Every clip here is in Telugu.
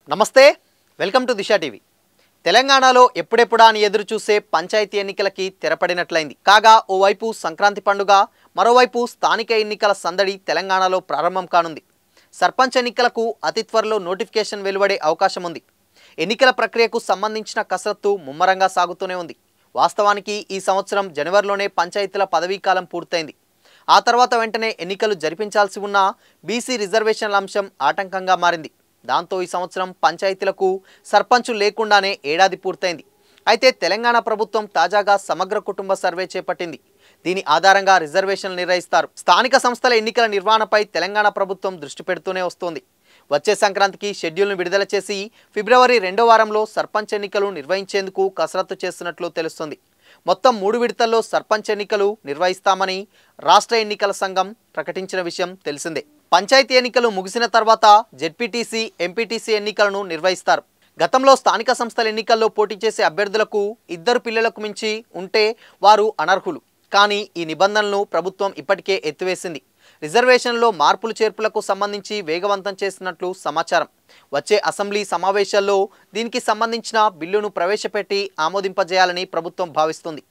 నమస్తే వెల్కమ్ టు దిశ టీవీ తెలంగాణలో ఎప్పుడెప్పుడా అని ఎదురు చూసే పంచాయతీ ఎన్నికలకి తెరపడినట్లయింది. కాగా ఓవైపు సంక్రాంతి పండుగ, మరోవైపు స్థానిక ఎన్నికల సందడి తెలంగాణలో ప్రారంభం కానుంది. సర్పంచ్ ఎన్నికలకు అతి త్వరలో నోటిఫికేషన్ వెలువడే అవకాశం ఉంది. ఎన్నికల ప్రక్రియకు సంబంధించిన కసరత్తు ముమ్మరంగా సాగుతూనే ఉంది. వాస్తవానికి ఈ సంవత్సరం జనవరిలోనే పంచాయతీల పదవీకాలం పూర్తయింది. ఆ తర్వాత వెంటనే ఎన్నికలు జరిపించాల్సి ఉన్న బీసీ రిజర్వేషన్ల అంశం ఆటంకంగా మారింది. దాంతో ఈ సంవత్సరం పంచాయతీలకు సర్పంచులు లేకుండానే ఏడాది పూర్తయింది. అయితే తెలంగాణ ప్రభుత్వం తాజాగా సమగ్ర కుటుంబ సర్వే చేపట్టింది. దీని ఆధారంగా రిజర్వేషన్లు నిర్వహిస్తారు. స్థానిక సంస్థల ఎన్నికల నిర్వహణపై తెలంగాణ ప్రభుత్వం దృష్టి పెడుతూనే వస్తోంది. వచ్చే సంక్రాంతికి షెడ్యూల్ను విడుదల చేసి ఫిబ్రవరి 2వ వారంలో సర్పంచ్ ఎన్నికలు నిర్వహించేందుకు కసరత్తు చేస్తున్నట్లు తెలుస్తోంది. మొత్తం 3 విడతల్లో సర్పంచ్ ఎన్నికలు నిర్వహిస్తామని రాష్ట్ర ఎన్నికల సంఘం ప్రకటించిన విషయం తెలిసిందే. పంచాయతీ ఎన్నికలు ముగిసిన తర్వాత జెడ్పీటీసీ, ఎంపీటీసీ ఎన్నికలను నిర్వహిస్తారు. గతంలో స్థానిక సంస్థల ఎన్నికల్లో పోటీ చేసే అభ్యర్థులకు 2 పిల్లలకు మించి ఉంటే వారు అనర్హులు. కానీ ఈ నిబంధనలను ప్రభుత్వం ఇప్పటికే ఎత్తివేసింది. రిజర్వేషన్లో మార్పులు చేర్పులకు సంబంధించి వేగవంతం చేస్తున్నట్లు సమాచారం. వచ్చే అసెంబ్లీ సమావేశాల్లో దీనికి సంబంధించిన బిల్లును ప్రవేశపెట్టి ఆమోదింపజేయాలని ప్రభుత్వం భావిస్తుంది.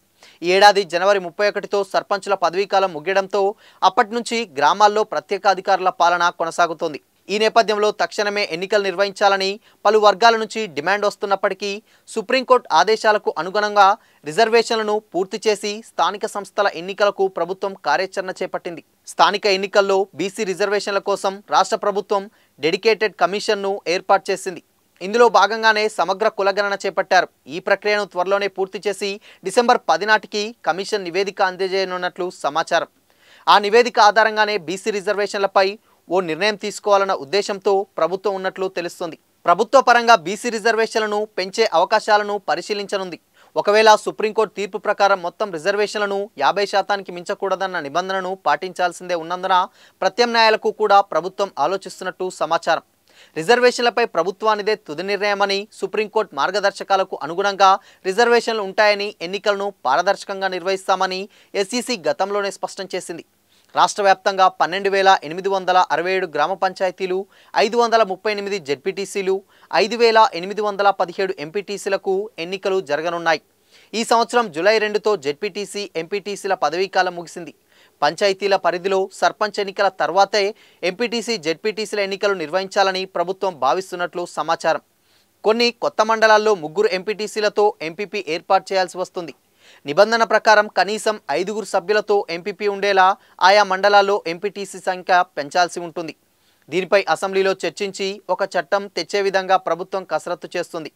ఈ ఏడాది జనవరి 31తో సర్పంచుల పదవీకాలం ముగియడంతో అప్పటి నుంచి గ్రామాల్లో ప్రత్యేక అధికారుల పాలన కొనసాగుతోంది. ఈ నేపథ్యంలో తక్షణమే ఎన్నికలు నిర్వహించాలని పలు వర్గాల నుంచి డిమాండ్ వస్తున్నప్పటికీ సుప్రీంకోర్టు ఆదేశాలకు అనుగుణంగా రిజర్వేషన్లను పూర్తి చేసి స్థానిక సంస్థల ఎన్నికలకు ప్రభుత్వం కార్యాచరణ చేపట్టింది. స్థానిక ఎన్నికల్లో బీసీ రిజర్వేషన్ల కోసం రాష్ట్ర ప్రభుత్వం డెడికేటెడ్ కమిషన్ను ఏర్పాటు చేసింది. ఇందులో భాగంగానే సమగ్ర కులగణన చేపట్టారు. ఈ ప్రక్రియను త్వరలోనే పూర్తి చేసి డిసెంబర్ 10 నాటికి కమిషన్ నివేదిక అందజేయనున్నట్లు సమాచారం. ఆ నివేదిక ఆధారంగానే బీసీ రిజర్వేషన్లపై ఓ నిర్ణయం తీసుకోవాలన్న ఉద్దేశంతో ప్రభుత్వం ఉన్నట్లు తెలుస్తుంది. ప్రభుత్వ పరంగా బీసీ రిజర్వేషన్లను పెంచే అవకాశాలను పరిశీలించనుంది. ఒకవేళ సుప్రీంకోర్టు తీర్పు ప్రకారం మొత్తం రిజర్వేషన్లను 50% మించకూడదన్న నిబంధనను పాటించాల్సిందే ఉన్నందున ప్రత్యామ్నాయాలకు కూడా ప్రభుత్వం ఆలోచిస్తున్నట్టు సమాచారం. రిజర్వేషన్లపై ప్రభుత్వానిదే తుది నిర్ణయమని, సుప్రీంకోర్టు మార్గదర్శకాలకు అనుగుణంగా రిజర్వేషన్లు ఉంటాయని, ఎన్నికలను పారదర్శకంగా నిర్వహిస్తామని ఎస్ఈసీ గతంలోనే స్పష్టం చేసింది. రాష్ట్ర వ్యాప్తంగా 12,867 గ్రామ పంచాయతీలు, 538 జెడ్పీటీసీలు, 5,817 ఎంపీటీసీలకు ఎన్నికలు జరగనున్నాయి. ఈ సంవత్సరం జూలై 2తో జెడ్పీటీసీ, ఎంపీటీసీల పదవీకాలం ముగిసింది. పంచాయతీల పరిధిలో సర్పంచ్ ఎన్నికల తర్వాతే ఎంపీటీసీ, జెడ్పీటీసీల ఎన్నికలు నిర్వహించాలని ప్రభుత్వం భావిస్తున్నట్లు సమాచారం. కొన్ని కొత్త మండలాల్లో 3 ఎంపీటీసీలతో ఎంపీపీ ఏర్పాటు చేయాల్సి వస్తుంది. నిబంధన ప్రకారం కనీసం 5 సభ్యులతో ఎంపీపీ ఉండేలా ఆయా మండలాల్లో ఎంపీటీసీ సంఖ్య పెంచాల్సి ఉంటుంది. దీనిపై అసెంబ్లీలో చర్చించి ఒక చట్టం తెచ్చే విధంగా ప్రభుత్వం కసరత్తు చేస్తుంది.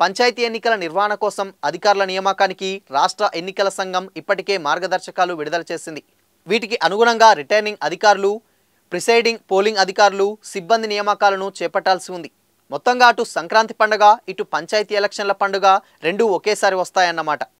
పంచాయతీ ఎన్నికల నిర్వహణ కోసం అధికారుల నియామకానికి రాష్ట్ర ఎన్నికల సంఘం ఇప్పటికే మార్గదర్శకాలు విడుదల చేసింది. వీటికి అనుగుణంగా రిటర్నింగ్ అధికారులు, ప్రిసైడింగ్ పోలింగ్ అధికారులు, సిబ్బంది నియామకాలను చేపట్టాల్సి ఉంది. మొత్తంగా అటు సంక్రాంతి పండుగ, ఇటు పంచాయతీ ఎలక్షన్ల పండుగ రెండూ ఒకేసారి వస్తాయన్నమాట.